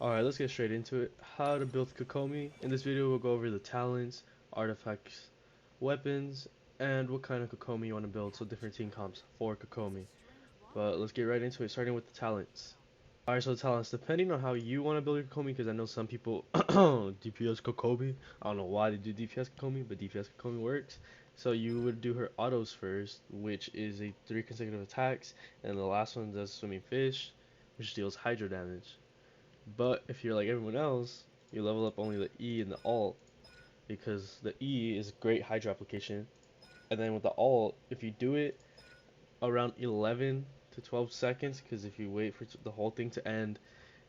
Alright, let's get straight into it. How to build Kokomi. In this video, we'll go over the talents, artifacts, weapons, and what kind of Kokomi you want to build, so different team comps for Kokomi. But let's get right into it, starting with the talents. Alright, so the talents, depending on how you want to build your Kokomi, because I know some people DPS Kokomi. I don't know why they do DPS Kokomi, but DPS Kokomi works. So you would do her autos first, which is a 3 consecutive attacks, and the last one does swimming fish, which deals hydro damage. But if you're like everyone else, you level up only the E and the alt, because the E is great hydro application, and then with the alt, if you do it around 11 to 12 seconds, because if you wait for the whole thing to end,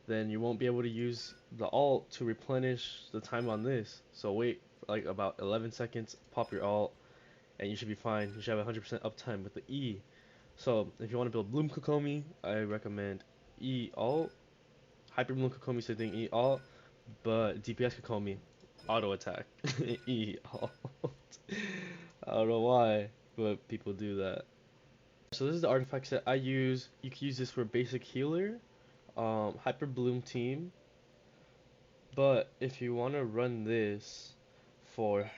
then you won't be able to use the alt to replenish the time on this. So wait for like about 11 seconds, pop your alt, and you should be fine. You should have 100% uptime with the E. So if you want to build Bloom Kokomi, I recommend E alt. Hyper Bloom Kokomi, same thing, E alt. But DPS Kokomi, auto attack, E alt. I don't know why, but people do that. So this is the artifact set I use. You can use this for basic healer, Hyper Bloom team. But if you want to run this for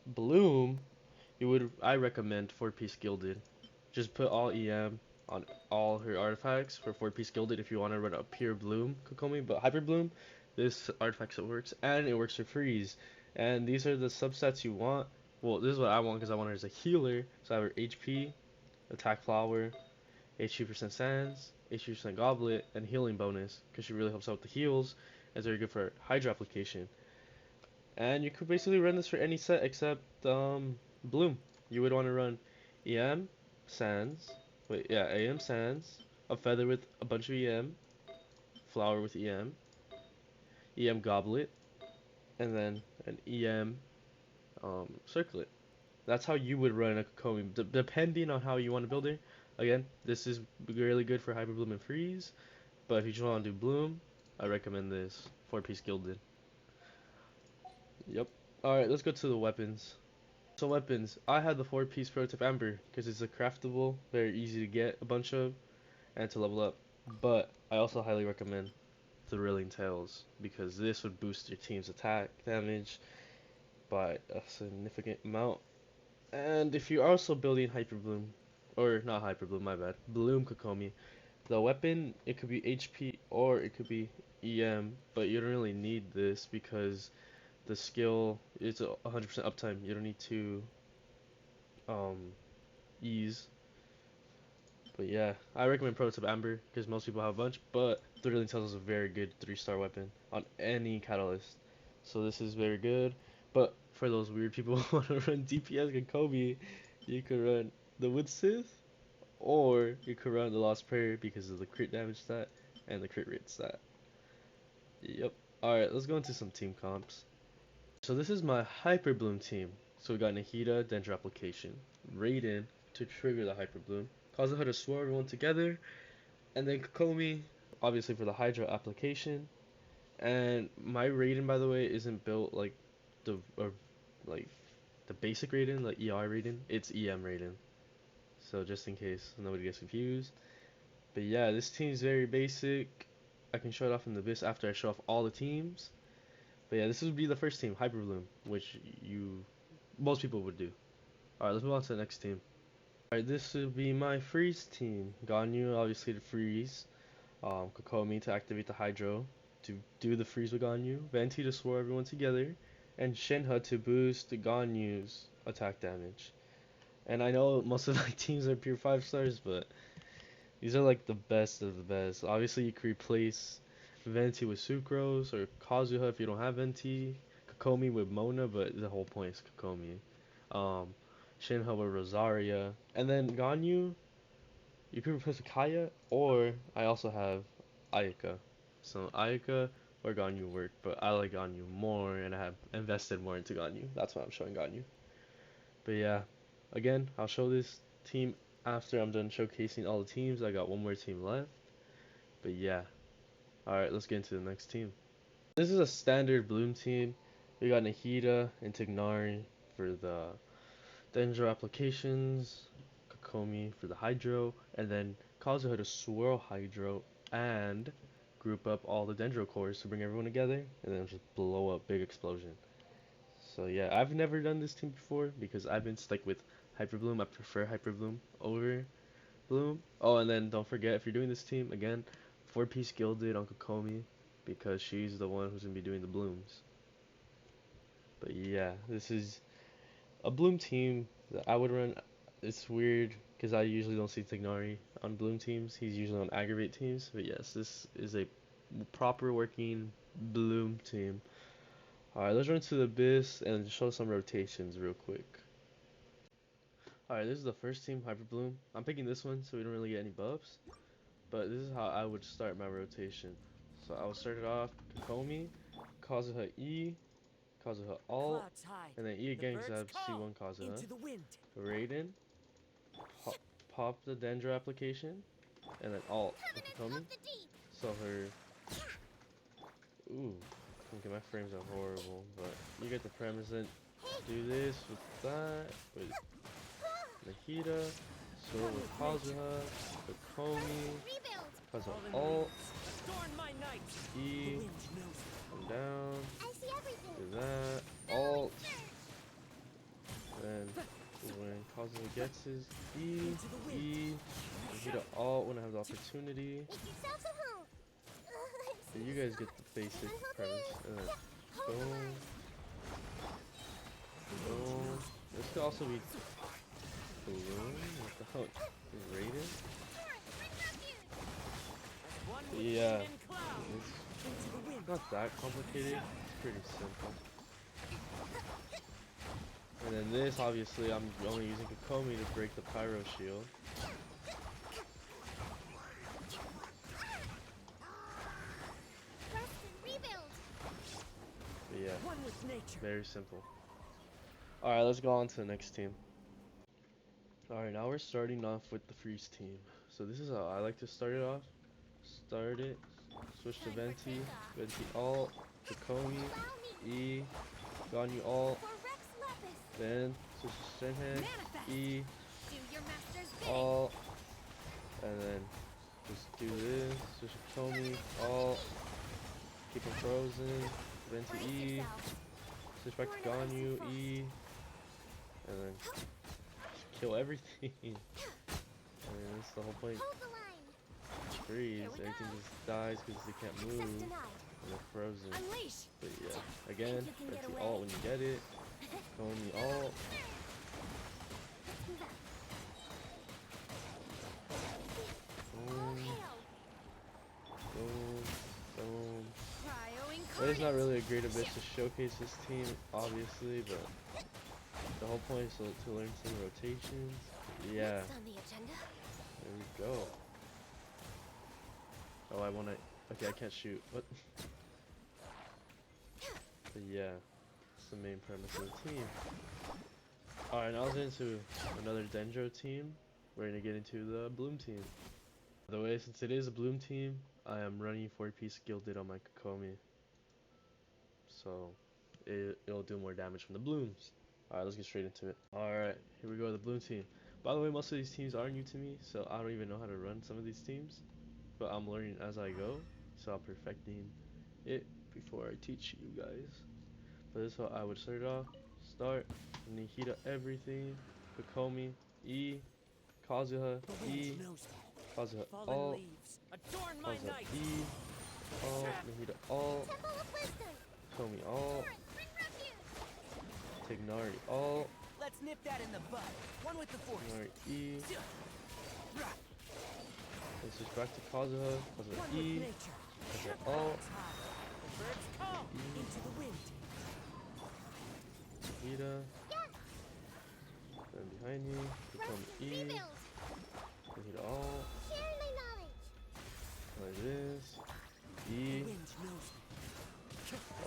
Bloom, I recommend 4-piece Gilded. Just put all EM on all her artifacts for 4-piece Gilded if you want to run a pure Bloom Kokomi. But Hyper Bloom, this artifact set works, and it works for freeze. And these are the subsets you want. Well, this is what I want because I want her as a healer. So I have her HP, attack flower, HP% sands, HP% goblet, and healing bonus because she really helps out with the heals. And it's very good for hydro application. And you could basically run this for any set except Bloom. You would want to run EM, Sands, AM Sands, a feather with a bunch of EM, flower with EM Goblet, and then an EM Circlet. That's how you would run a Kokomi, depending on how you want to build it. Again, this is really good for Hyper Bloom and Freeze, but if you just want to do Bloom, I recommend this 4-piece Gilded. Yep. Alright, let's go to the weapons. So weapons, I had the 4-piece prototype Amber because it's a craftable, very easy to get a bunch of, and to level up. But I also highly recommend Thrilling Tails because this would boost your team's attack damage by a significant amount. And if you're also building Hyper Bloom, or not Hyper Bloom, my bad, Bloom Kokomi, the weapon, it could be HP or it could be EM, but you don't really need this because the skill is 100% uptime. You don't need to um, ease. But yeah, I recommend Prototype Amber because most people have a bunch, but Thrilling Tails is a very good 3-star weapon on any catalyst. So this is very good. But for those weird people who want to run DPS and Kobe, you could run the Wood Sith, or you could run the Lost Prayer because of the crit damage stat and the crit rate stat. Yep. Alright, let's go into some team comps. So this is my Hyper Bloom team. So we got Nahida, Dendro Application, Raiden to trigger the Hyper Bloom, Kazuha to swirl everyone together, and then Kokomi, obviously for the Hydra application. And my Raiden, by the way, isn't built like like the basic Raiden, like ER Raiden. It's EM Raiden. So just in case nobody gets confused. But yeah, this team is very basic. I can show it off in the Abyss after I show off all the teams. But yeah, this would be the first team, Hyper Bloom, which most people would do. Alright, let's move on to the next team. Alright, this would be my freeze team. Ganyu, obviously to freeze. Kokomi to activate the Hydro, to do the freeze with Ganyu. Venti to swirl everyone together. And Shenhe to boost Ganyu's attack damage. And I know most of my teams are pure 5 stars, but these are like the best of the best. Obviously, you could replace Venti with Sucrose or Kazuha if you don't have Venti. Kokomi with Mona, but the whole point is Kokomi. Um, Shinha with Rosaria. And then Ganyu, you could replace with Kaya, or I also have Ayaka. So Ayaka or Ganyu work, but I like Ganyu more and I have invested more into Ganyu. That's why I'm showing Ganyu. But yeah, again, I'll show this team after I'm done showcasing all the teams. I got one more team left. But yeah, alright, let's get into the next team. This is a standard Bloom team. We got Nahida and Tignari for the Dendro applications, Kokomi for the Hydro, and then Kazuha to swirl Hydro, and group up all the dendro cores to bring everyone together, and then just blow up, big explosion. So yeah, I've never done this team before because I've been stuck with Hyper Bloom. I prefer Hyper Bloom over Bloom. Oh, and then don't forget, if you're doing this team, again, 4-piece gilded on Kokomi because she's the one who's going to be doing the blooms. But yeah, this is a bloom team that I would run. It's weird because I usually don't see Tignari on bloom teams. He's usually on aggravate teams. But yes, this is a proper working bloom team. Alright, let's run to the abyss and show some rotations real quick. Alright, this is the first team, Hyper Bloom. I'm picking this one so we don't really get any buffs. But this is how I would start my rotation. So I would start it off Kokomi, Kazuha E, Kazuha alt, and then E again because I have C1 Kazuha. Raiden, pop the Dendro application, and then alt Kokomi. So her... Ooh, okay, my frames are horrible, but you get the premise. Then do this with that, with Nahida, sword with Kazuha, Kokomi, Kazuha alt, E, come down, do that, alt, then when Kazuha gets his E, Nahida alt when I have the opportunity. So you guys get the basic premise, and then boom, boom. This could also be balloon. What the hell? Is Raiden? Yeah, it's not that complicated. It's pretty simple. And then this, obviously, I'm only using Kokomi to break the pyro shield. But yeah, very simple. Alright, let's go on to the next team. Alright, now we're starting off with the freeze team. So this is how I like to start it off. Start it, switch to Venti, Venti alt, Kokomi, E, Ganyu alt, then switch to Shenhe, E, alt, and then just do this, switch to Kokomi, alt, keep him frozen, Venti E, switch back to Ganyu, E, and then just kill everything. I mean, that's the whole point. Freeze, everything just dies because they can't move and they're frozen. But yeah, again, Venti alt when you get it, Kokomi alt. Boom, boom, boom. But it's not really a great abyss to showcase this team, obviously, but the whole point is to learn some rotations. Yeah. There we go. Oh, I wanna... Okay, I can't shoot. What? But yeah, that's the main premise of the team. Alright, now let's get into another Dendro team. We're gonna get into the Bloom team. By the way, since it is a Bloom team, I am running 4-piece gilded on my Kokomi. So, it'll do more damage from the Blooms. Alright, let's get straight into it. Alright, here we go, the Bloom team. By the way, most of these teams are new to me, so I don't even know how to run some of these teams. But I'm learning as I go, so I'm perfecting it before I teach you guys. But this is how I would start it off. Start, Nihida everything, Kokomi, E, Kazuha, E, Kazuha alt, Kazuha E, alt, Nihida alt, Kokomi alt, Tignari alt, Let's nip that in the bud. One with the force. Tignari E. Let's switch back to Kazuha, Kazuha E, Kazuha alt, Into the wind. Nihida, then behind me, Kokomi E, Nihida alt, like this, E,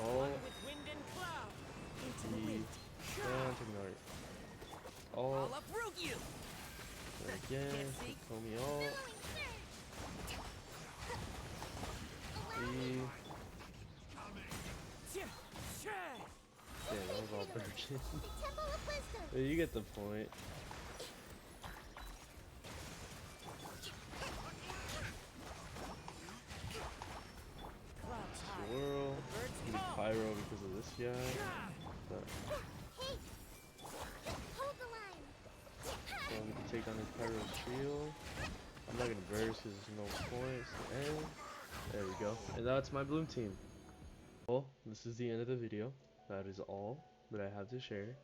alt, E, down, Tignari alt, I'll uproot you. then again, Kokomi alt, E. Yeah, that was all virgin. But you get the point. this guy. But Hold the line. so we can take down his pyro shield. I'm not gonna burst because there's no point. It's the end. There we go. And that's my bloom team. Well, this is the end of the video. That is all that I have to share.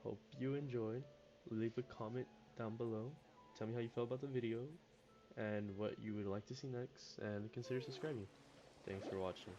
Hope you enjoyed. Leave a comment down below. Tell me how you felt about the video and what you would like to see next, and consider subscribing. Thanks for watching.